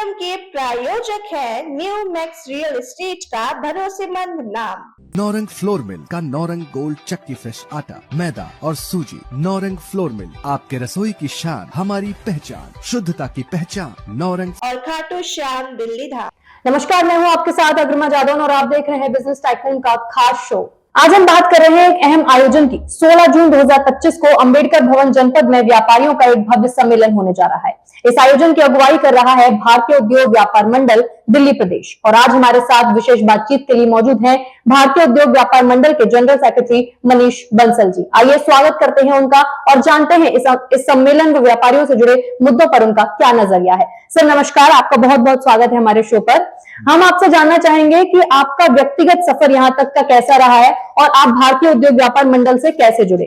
कार्यक्रम के प्रायोजक है न्यू मैक्स रियल एस्टेट का भरोसेमंद नाम। नौरंग फ्लोर मिल का नौरंग गोल्ड चक्की फ्रेश आटा, मैदा और सूजी। नौरंग फ्लोर मिल, आपके रसोई की शान, हमारी पहचान, शुद्धता की पहचान। नौरंग और खाटू श्याम दिल्ली धाम। नमस्कार, मैं हूं आपके साथ अग्रमा जादौन और आप देख रहे हैं बिजनेस टाइकून का खास शो। आज हम बात कर रहे हैं एक अहम आयोजन की। 16 जून 2025 को अंबेडकर भवन जनपद में व्यापारियों का एक भव्य सम्मेलन होने जा रहा है। इस आयोजन की अगुवाई कर रहा है भारतीय उद्योग व्यापार मंडल दिल्ली प्रदेश। और आज हमारे साथ विशेष बातचीत के लिए मौजूद हैं भारतीय उद्योग व्यापार मंडल के जनरल सेक्रेटरी मनीष बंसल जी। आइए स्वागत करते हैं उनका और जानते हैं इस सम्मेलन व व्यापारियों से जुड़े मुद्दों पर उनका क्या नजरिया है। सर नमस्कार, आपका बहुत बहुत स्वागत है हमारे शो पर। हम आपसे जानना चाहेंगे कि आपका व्यक्तिगत सफर यहाँ तक का कैसा रहा है और आप भारतीय उद्योग व्यापार मंडल से कैसे जुड़े।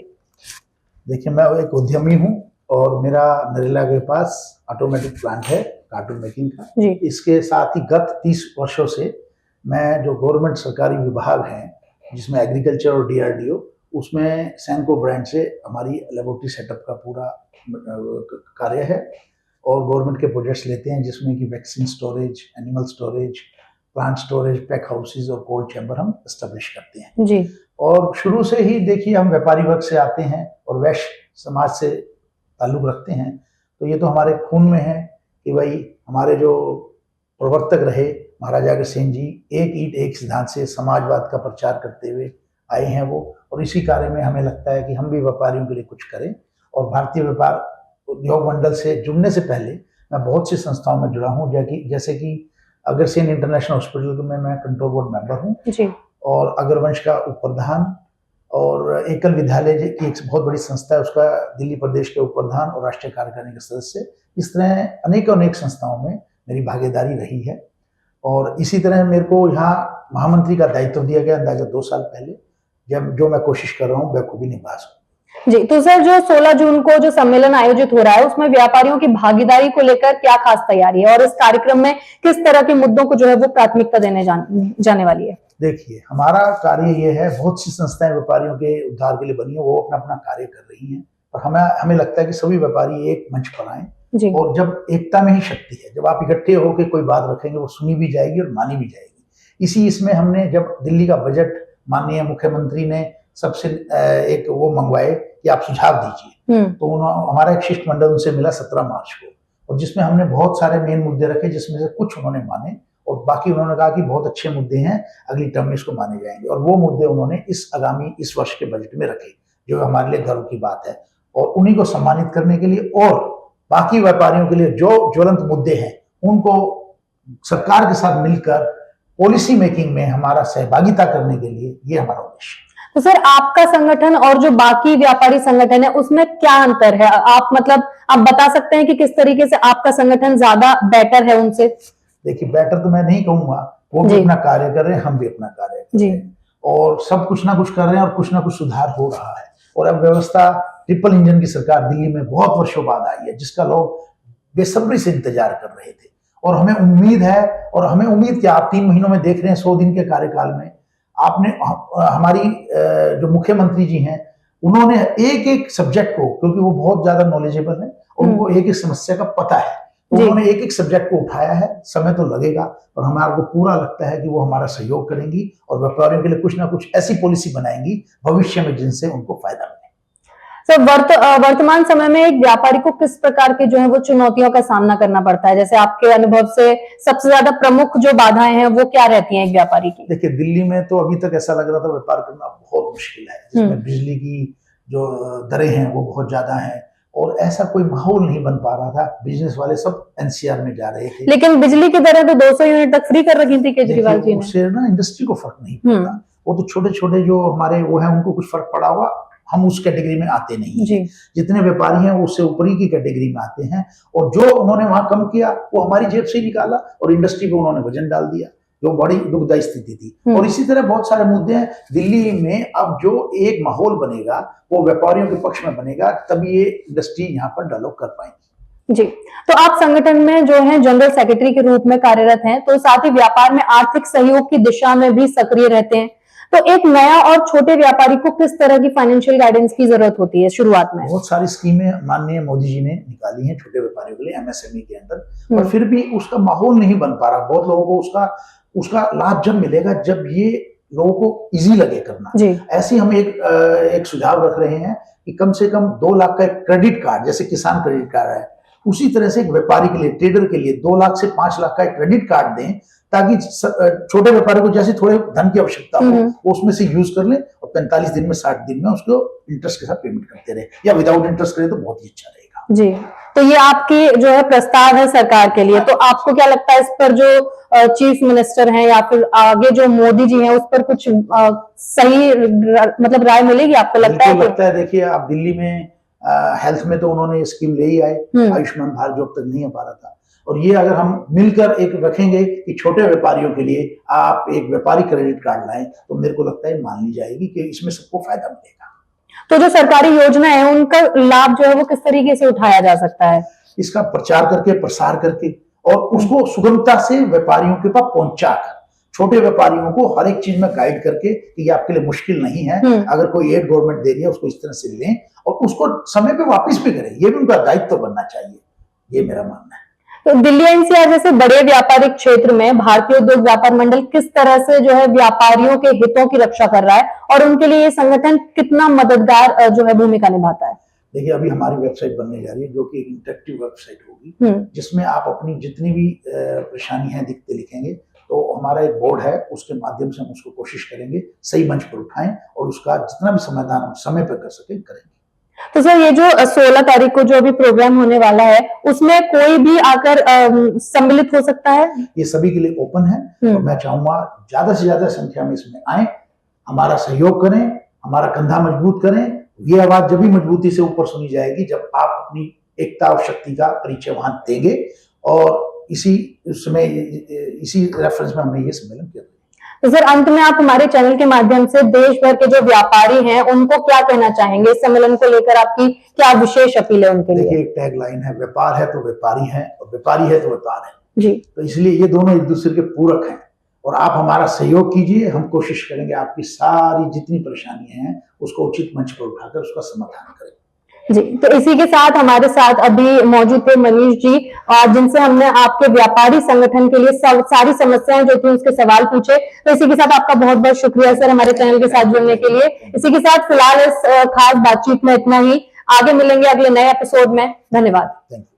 देखिए, मैं एक उद्यमी हूँ और मेरा नरेला के पास ऑटोमेटिक प्लांट है कार्टून मेकिंग का जी। इसके साथ ही गत 30 वर्षों से मैं जो गवर्नमेंट सरकारी विभाग हैं जिसमें एग्रीकल्चर और डीआरडीओ, उसमें सैनको ब्रांड से हमारी लेबोरेटरी सेटअप का पूरा कार्य है और गवर्नमेंट के प्रोजेक्ट्स लेते हैं जिसमें कि vaccine storage, animal storage, plant storage, pack houses और कोल्ड चैम्बर हम एस्टेब्लिश करते हैं जी। और शुरू से ही देखिए हम व्यापारी वर्ग से आते हैं और वैश्य समाज से ताल्लुक रखते हैं, तो ये तो हमारे खून में है कि भाई हमारे जो प्रवर्तक रहे महाराजा अग्रसेन जी एक ईंट एक सिद्धांत से समाजवाद का प्रचार करते हुए आए हैं वो, और इसी कार्य में हमें लगता है कि हम भी व्यापारियों के लिए कुछ करें। और भारतीय व्यापार उद्योग मंडल से जुड़ने से पहले मैं बहुत सी संस्थाओं में जुड़ा हूँ, जैसे कि अग्रसेन इंटरनेशनल हॉस्पिटल में मैं कंट्रोल बोर्ड मेंबर हूँ और अग्रवंश का उप प्रधान, और एकल विद्यालय की एक बहुत बड़ी संस्था है उसका दिल्ली प्रदेश के उप प्रधान और राष्ट्रीय कार्यकारिणी के सदस्य। इस तरह अनेक संस्थाओं में मेरी भागीदारी रही है और इसी तरह मेरे को यहाँ महामंत्री का दायित्व दिया गया अंदाजा 2 साल पहले, जब जो मैं कोशिश कर रहा हूँ बखूबी निभा सकूं जी। तो सर, जो 16 जून को जो सम्मेलन आयोजित हो रहा है उसमें व्यापारियों की भागीदारी को लेकर क्या खास तैयारी है और इस कार्यक्रम में किस तरह के मुद्दों को जो है वो प्राथमिकता देने जाने वाली है। देखिए, हमारा कार्य ये है, बहुत सी संस्थाएं व्यापारियों के उद्धार के लिए बनी है, वो अपना अपना कार्य कर रही हैं, और हमें लगता है कि सभी व्यापारी एक मंच पर आए और जब एकता में ही शक्ति है, जब आप इकट्ठे होकर कोई बात रखेंगे वो सुनी भी जाएगी और मानी भी जाएगी। इसमें हमने जब दिल्ली का बजट माननीय मुख्यमंत्री ने सबसे एक वो मंगवाए कि आप सुझाव दीजिए, तो हमारा एक शिष्टमंडल उनसे मिला 17 मार्च को, और जिसमें हमने बहुत सारे मेन मुद्दे रखे, जिसमें से कुछ उन्होंने माने और बाकी उन्होंने कहा कि बहुत अच्छे मुद्दे हैं, अगली टर्म में इसको माने जाएंगे, और वो मुद्दे उन्होंने इस वर्ष के बजट में रखे, जो हमारे लिए गर्व की बात है। और उन्हीं को सम्मानित करने के लिए और बाकी व्यापारियों के लिए जो ज्वलंत मुद्दे हैं उनको सरकार के साथ मिलकर पॉलिसी मेकिंग में हमारा सहभागिता करने के लिए ये हमारा उद्देश्य है। तो सर, आपका संगठन और जो बाकी व्यापारी संगठन है उसमें क्या अंतर है? आप बता सकते हैं कि किस तरीके से आपका संगठन ज्यादा बेटर है उनसे? देखिए, बेटर तो मैं नहीं कहूंगा, वो भी अपना कार्य कर रहे हैं, हम भी अपना कार्य कर रहे हैं और सब कुछ ना कुछ कर रहे हैं और कुछ ना कुछ सुधार हो रहा है। और अब व्यवस्था ट्रिपल इंजन की सरकार दिल्ली में बहुत वर्षों बाद आई है, जिसका लोग बेसब्री से इंतजार कर रहे थे, और हमें उम्मीद है, और हमें उम्मीद क्या, आप 3 महीनों में देख रहे हैं 100 दिन के कार्यकाल में आपने हमारी जो मुख्यमंत्री जी हैं उन्होंने एक सब्जेक्ट को, क्योंकि वो बहुत ज्यादा नॉलेजेबल है और उनको एक समस्या का पता है, तो उन्होंने एक सब्जेक्ट को उठाया है। समय तो लगेगा और हमारे को पूरा लगता है कि वो हमारा सहयोग करेंगी और व्यापारियों के लिए कुछ ना कुछ ऐसी पॉलिसी बनाएंगी भविष्य में जिनसे उनको फायदा मिले। सर, वर्तमान समय में एक व्यापारी को किस प्रकार के जो है वो चुनौतियों का सामना करना पड़ता है? जैसे आपके अनुभव से सबसे ज्यादा प्रमुख जो बाधाएं हैं वो क्या रहती हैं एक व्यापारी की? देखिए, दिल्ली में तो अभी तक ऐसा लग रहा था व्यापार करना बहुत मुश्किल है, जिसमें बिजली की जो दरें हैं वो बहुत ज्यादा हैं और ऐसा कोई माहौल नहीं बन पा रहा था। बिजनेस वाले सब एनसीआर में जा रहे थे, लेकिन बिजली की दरें तो 200 यूनिट तक फ्री कर रखी थी केजरीवाल जी ने। उससे ना इंडस्ट्री को फर्क नहीं पड़ता, वो तो छोटे छोटे जो हमारे वो है उनको कुछ फर्क पड़ा हुआ, हम उस कैटेगरी में आते नहीं हैं। जितने व्यापारी हैं उससे ऊपरी की कैटेगरी में आते हैं, और जो उन्होंने वहां कम किया वो हमारी जेब से निकाला और इंडस्ट्री को उन्होंने वजन डाल दिया, जो बड़ी दुखदायी स्थिति थी। और इसी तरह बहुत सारे मुद्दे हैं दिल्ली में। अब जो एक माहौल बनेगा वो व्यापारियों के पक्ष में बनेगा, तब ये इंडस्ट्री यहाँ पर डेवलप कर पाएंगी जी। तो आप संगठन में जो है जनरल सेक्रेटरी के रूप में कार्यरत हैं, तो साथ ही व्यापार में आर्थिक सहयोग की दिशा में भी सक्रिय रहते हैं। तो एक नया और छोटे व्यापारी को किस तरह की फाइनेंशियल गाइडेंस की जरूरत होती है शुरुआत में? बहुत सारी स्कीमें माननीय मोदी जी ने निकाली हैं छोटे व्यापारियों के लिए एमएसएमई के अंदर, पर फिर भी उसका माहौल नहीं बन पा रहा। बहुत लोगों को उसका लाभ जब मिलेगा जब ये लोगों को इजी लगे करना। ऐसे हम एक सुझाव रख रहे हैं कि कम से कम 2 लाख का एक क्रेडिट कार्ड, जैसे किसान क्रेडिट कार्ड है, उसी तरह से एक व्यापारी के लिए, ट्रेडर के लिए 2 लाख से 5 लाख का एक क्रेडिट कार्ड दें, ताकि छोटे व्यापारी को जैसे थोड़े धन की आवश्यकता हो वो उसमें से यूज कर ले और 45 दिन में 60 दिन में उसको इंटरेस्ट के साथ पेमेंट करते रहे, या विदाउट इंटरेस्ट करे तो बहुत ही अच्छा रहेगा। जी, तो ये आपकी जो है प्रस्ताव है सरकार के लिए, तो आपको क्या लगता है इस पर जो चीफ मिनिस्टर हैं या फिर आगे जो मोदी जी हैं उस पर कुछ सही मतलब राय मिलेगी आपको लगता है? लगता है देखिए, आप दिल्ली में हेल्थ में तो उन्होंने स्कीम ले ही आए, आयुष्मान भारत जो अब तक नहीं आ पा रहा था, और ये अगर हम मिलकर एक रखेंगे कि छोटे व्यापारियों के लिए आप एक व्यापारी क्रेडिट कार्ड लाएं, तो मेरे को लगता है मान ली जाएगी कि इसमें सबको फायदा मिलेगा। तो जो सरकारी योजना है उनका लाभ जो है वो किस तरीके से उठाया जा सकता है? इसका प्रचार करके, प्रसार करके, और उसको सुगमता से व्यापारियों के पास पहुंचाकर, छोटे व्यापारियों को हर एक चीज में गाइड करके कि ये आपके लिए मुश्किल नहीं है, अगर कोई एड गवर्नमेंट दे रही है उसको इस तरह से लें और उसको समय पे वापस भी करें, ये भी उनका दायित्व बनना चाहिए, ये मेरा मानना है। तो दिल्ली एनसीआर जैसे बड़े व्यापारिक क्षेत्र में भारतीय उद्योग व्यापार मंडल किस तरह से जो है व्यापारियों के हितों की रक्षा कर रहा है और उनके लिए ये संगठन कितना मददगार जो है भूमिका निभाता है? देखिए, अभी हमारी वेबसाइट बनने जा रही है जो कि एक इंटरेक्टिव वेबसाइट होगी, जिसमें आप अपनी जितनी भी परेशानी है दिक्कतें लिखेंगे, तो हमारा एक बोर्ड है, उसके माध्यम से हम उसको कोशिश करेंगे सही मंच पर उठाएं और उसका जितना भी समाधान हम समय पर कर सके करेंगे। तो सर, ये जो 16 तारीख को जो अभी प्रोग्राम होने वाला है उसमें कोई भी आकर सम्मिलित हो सकता है? ये सभी के लिए ओपन है और मैं चाहूंगा ज्यादा से ज्यादा संख्या में इसमें आए, हमारा सहयोग करें, हमारा कंधा मजबूत करें। ये आवाज जब भी मजबूती से ऊपर सुनी जाएगी जब आप अपनी एकता और शक्ति का परिचय वहां देंगे, और इसी रेफरेंस में हमने ये सम्मेलन किया। तो सर, अंत में आप हमारे चैनल के माध्यम से देश भर के जो व्यापारी हैं उनको क्या कहना चाहेंगे? इस सम्मेलन को लेकर आपकी क्या विशेष अपील है उनके लिए? देखिए, एक टैग लाइन है, व्यापार है तो व्यापारी है और व्यापारी है तो व्यापार है जी। तो इसलिए ये दोनों एक दूसरे के पूरक हैं और आप हमारा सहयोग कीजिए, हम कोशिश करेंगे आपकी सारी जितनी परेशानियां हैं उसको उचित मंच पर उठाकर उसका समाधान करें। जी, तो इसी के साथ हमारे साथ अभी मौजूद थे मनीष जी, जिनसे हमने आपके व्यापारी संगठन के लिए सारी समस्याएं जो थी उसके सवाल पूछे। तो इसी के साथ आपका बहुत बहुत शुक्रिया सर हमारे चैनल के साथ जुड़ने के लिए। इसी के साथ फिलहाल इस खास बातचीत में इतना ही, आगे मिलेंगे अगले नए एपिसोड में। धन्यवाद। Thank you.